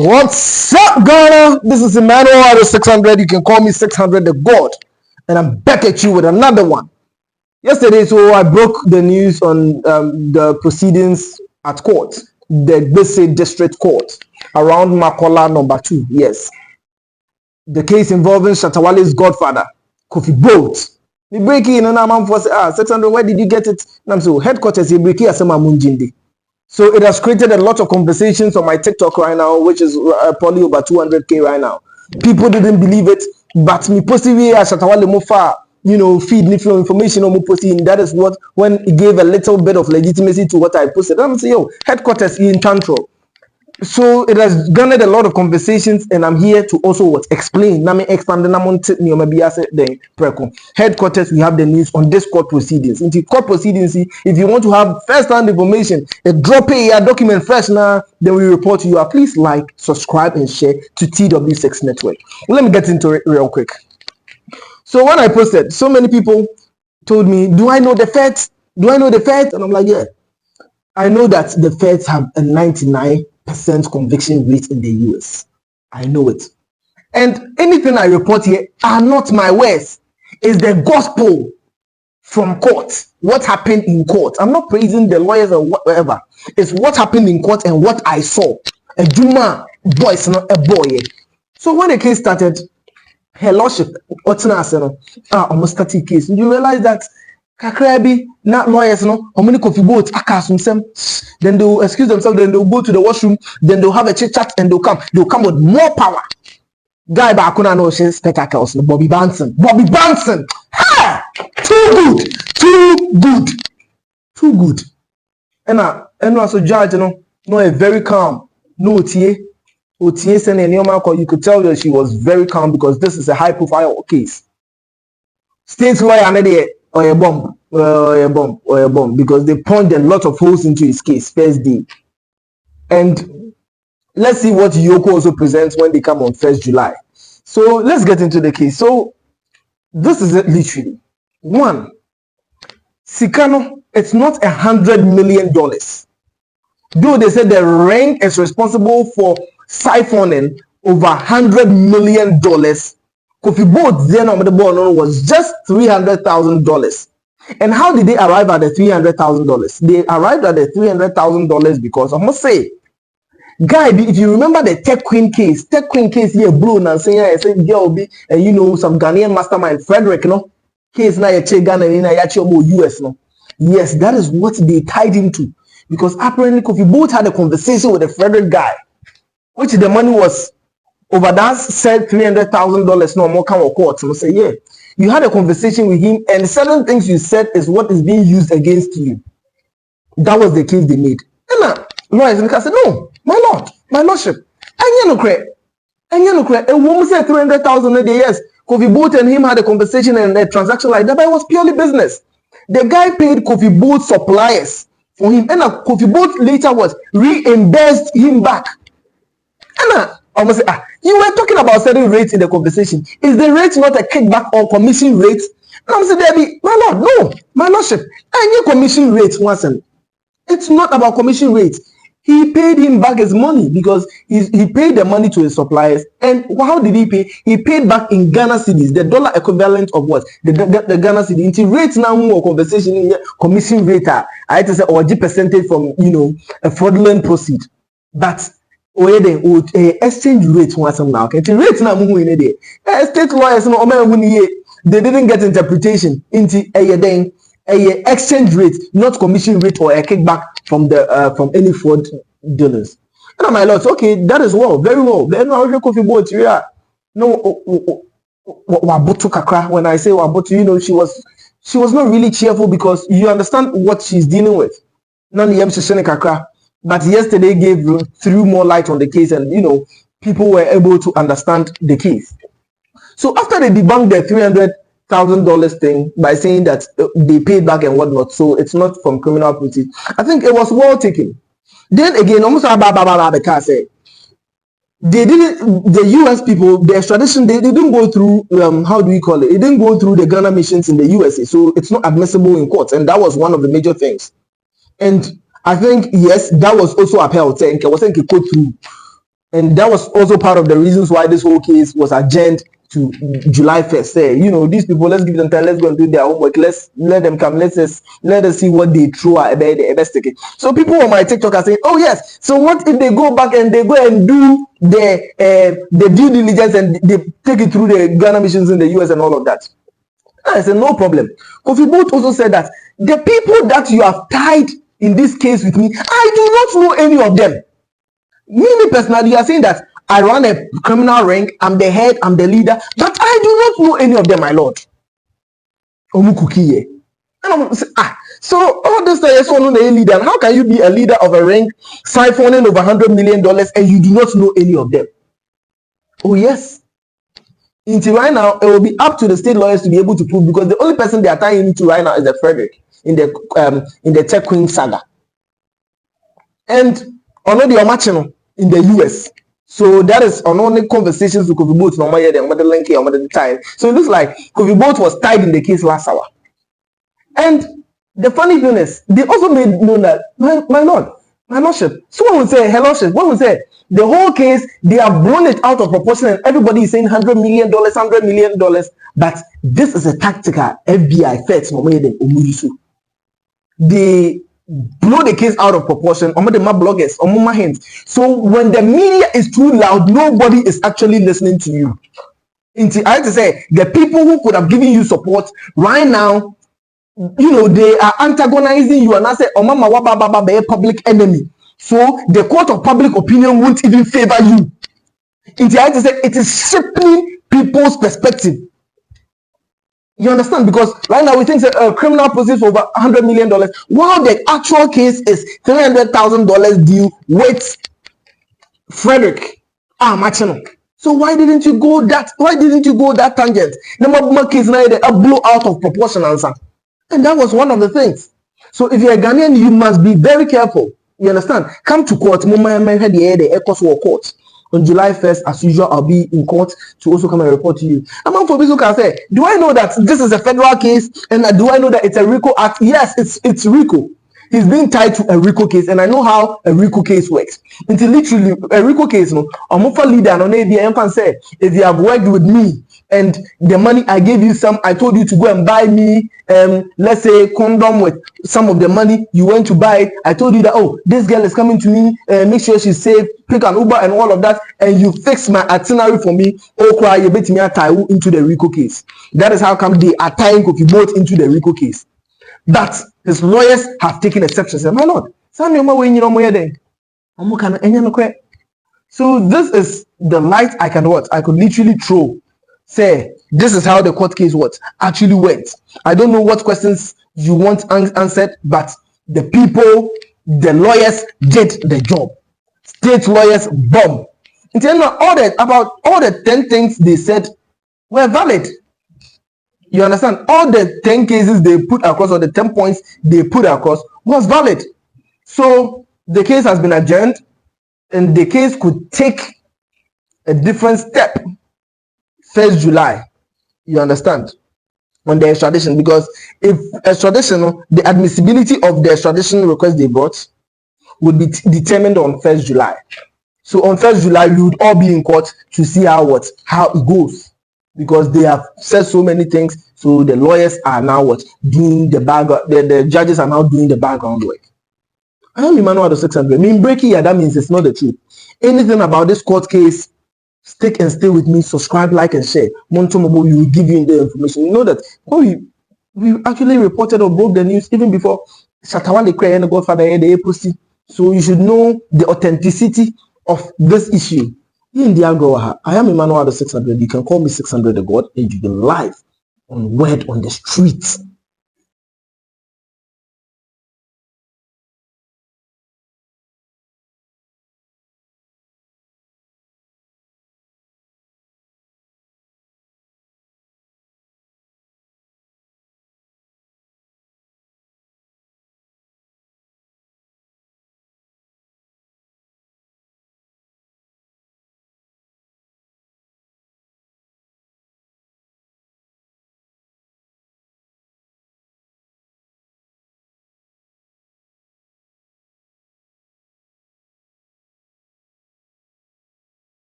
What's up, Ghana? This is Emmanuel out of 600. You can call me 600 the God. And I'm back at you with another one. Yesterday, so I broke the news on the proceedings at court, the Bese District Court, around Makola number 2. Yes. The case involving Shatawale's godfather, Kofi Boat. The breaking and I'm for 600. Where did you get it? And I'm so headquarters, you break here, Munjindi. So it has created a lot of conversations on my TikTok right now, which is probably over 200K right now. People didn't believe it, but me posting here Shatawale Mofa, feed me from information on me posting. That is what when it gave a little bit of legitimacy to what I posted. I'm saying, headquarters in Tantro. So it has garnered a lot of conversations, and I'm here to also explain. Headquarters, we have the news on this court proceedings. In the court proceedings, if you want to have first-hand information, drop a document first now, then we report to you. Please like, subscribe, and share to TW6 Network. Let me get into it real quick. So when I posted, so many people told me, do I know the feds? Do I know the feds? And I'm like, yeah. I know that the feds have a 99% conviction rate in the US. I know it. And anything I report here are not my words. It's the gospel from court. What happened in court. I'm not praising the lawyers or whatever. It's what happened in court and what I saw. A Juma boy is not a boy. So when the case started, her lordship, almost 30 case. You realize that Kakrabi, not lawyers, how many Kofi boats, then they'll excuse themselves, then they'll go to the washroom, then they'll have a chit chat and they'll come with more power. Guy Bakuna no spectacles, Bobby Banson. Ha! Too good. And also judge, a very calm, no OTA sending any you could tell that she was very calm because this is a high profile case. State lawyer and or a bomb, because they punched a lot of holes into his case first day. And let's see what Yoko also presents when they come on 1st July. So let's get into the case. So this is it literally. One, Sikano, it's not $100 million. Though they said the ring is responsible for siphoning over $100 million. Kofi Boat's then on the ball was just $300,000. And how did they arrive at the $300,000? They arrived at the $300,000 because I must say, guy, if you remember the Tech Queen case here blown and saying I said girl be some Ghanaian mastermind Frederick, case na yache Ghana na yache US Yes, that is what they tied him to. Because apparently Kofi Boat had a conversation with the Frederick guy, which the money was over that said $300,000 no more come or court. So say, yeah, you had a conversation with him and certain things you said is what is being used against you. That was the case they made. And lawyers and I said, no, my lordship, I no credit. A woman said 300,000 a day. Yes, Kofi Boat and him had a conversation and a transaction like that, but it was purely business. The guy paid Kofi Boat suppliers for him, and Kofi Boat later reimbursed him back. And I must say, you were talking about certain rates in the conversation. Is the rate not a kickback or commission rate? And I'm saying, Debbie, my lord, no, my lordship, any commission rate wasn't. It's not about commission rates. He paid him back his money because he paid the money to his suppliers. And how did he pay? He paid back in Ghana cedis, the dollar equivalent of what? The Ghana cedi. Into rates now more conversation here, commission rate. I had to say or G percentage from a fraudulent proceed. But exchange rate once now. Okay, rate now state lawyers they didn't get interpretation into a exchange rate, not commission rate or a kickback from the from any fraud dealers. And my lords, okay, that is well, very well. Then I Kofi Boat, when I say Wabotu, she was not really cheerful because you understand what she's dealing with. But yesterday threw more light on the case, and people were able to understand the case. So after they debunked the $300,000 thing by saying that they paid back and whatnot, so it's not from criminal proceeds, I think it was well taken. Then again, almost they didn't. The US people, the extradition, they didn't go through. How do we call it? It didn't go through the Ghana missions in the USA, so it's not admissible in court, and that was one of the major things. And I think yes, that was also upheld. Saying it wasn't go through And that was also part of the reasons why this whole case was adjourned to July 1st. Say, you know, these people, let's give them time, let's go and do their homework, let's let them come, let us see what they throw at the best ticket. So people on my TikTok are saying, oh yes, so what if they go back and they go and do the due diligence and they take it through the Ghana missions in the US and all of that? I said, no problem. Kofi both also said that the people that you have tied in this case with me, I do not know any of them. Me personally, you are saying that I run a criminal ring, I'm the head, I'm the leader, but I do not know any of them, my lord. Omukukiye. And I'm saying, so all this time, yes, no leader. And how can you be a leader of a ring, siphoning over $100 million, and you do not know any of them? Oh yes. Until right now, it will be up to the state lawyers to be able to prove, because the only person they are tying into right now is the Frederick in the Tech Queen saga, and already Omachino in the US. So that is on only conversations with Kofi Boat no more than the link here, the time. So it looks like Kofi Boat was tied in the case last hour. And the funny thing is, they also made known that my lordship. Someone would say, hello, ship. One would say the whole case, they have blown it out of proportion, and everybody is saying $100 million, $100 million. But this is a tactical FBI feds no more than Umuyisu. They blow the case out of proportion. My bloggers, my hands. So when the media is too loud, nobody is actually listening to you. I have to say, the people who could have given you support right now, you know, they are antagonizing you, and I say, Mama Wababa be a public enemy. So the court of public opinion won't even favor you. I have to say, it is shaping people's perspective. You understand? Because right now we think a criminal proceeds for over $100 million, while the actual case is $300,000 due with Frederick. Machino. So why didn't you go that? Why didn't you go that tangent? The case now a blow out of proportion answer, and that was one of the things. So if you're a Ghanaian, you must be very careful. You understand? Come to court. The court. On July 1st, as usual, I'll be in court to also come and report to you. Among for people can say, do I know that this is a federal case, and do I know that it's a RICO act? Yes, it's RICO. He's being tied to a RICO case, and I know how a RICO case works. Until literally a RICO case, no, I'm a leader, and I can say, if you have worked with me and the money I gave you I told you to go and buy me, let's say condom with some of the money, you went to buy it. I told you that, oh, this girl is coming to me, make sure she's safe, pick an Uber and all of that, and you fix my itinerary for me. Oh, cry, you bet me tie into the RICO case. That is how come they are tying Kofi both into the RICO case. But his lawyers have taken exception. Say, my lord, so this is the light I can watch. I could literally throw. Say, this is how the court case actually went. I don't know what questions you want answered, but the people, the lawyers did the job. State lawyers bomb. About all the 10 things they said were valid. You understand? All the 10 cases they put across, or the 10 points they put across, was valid. So the case has been adjourned, and the case could take a different step 1st July. You understand? On the extradition, because if extradition, the admissibility of the extradition request they brought would be determined on 1st July. So on 1st July, we would all be in court to see how it goes, because they have said so many things. So the lawyers are now doing the background. The judges are now doing the background work. I am Emmanuel 600. Breaking here, that means it's not the truth. Anything about this court case, stick and stay with me. Subscribe, like, and share. Monto Mobile, we will give you the information. You know that we actually reported or broke the news even before Shatawale Kray and the Godfather had the April. So you should know the authenticity of this issue. In the Agoha, I am Emmanuel 600. You can call me 600 the God, and you can live on word on the streets.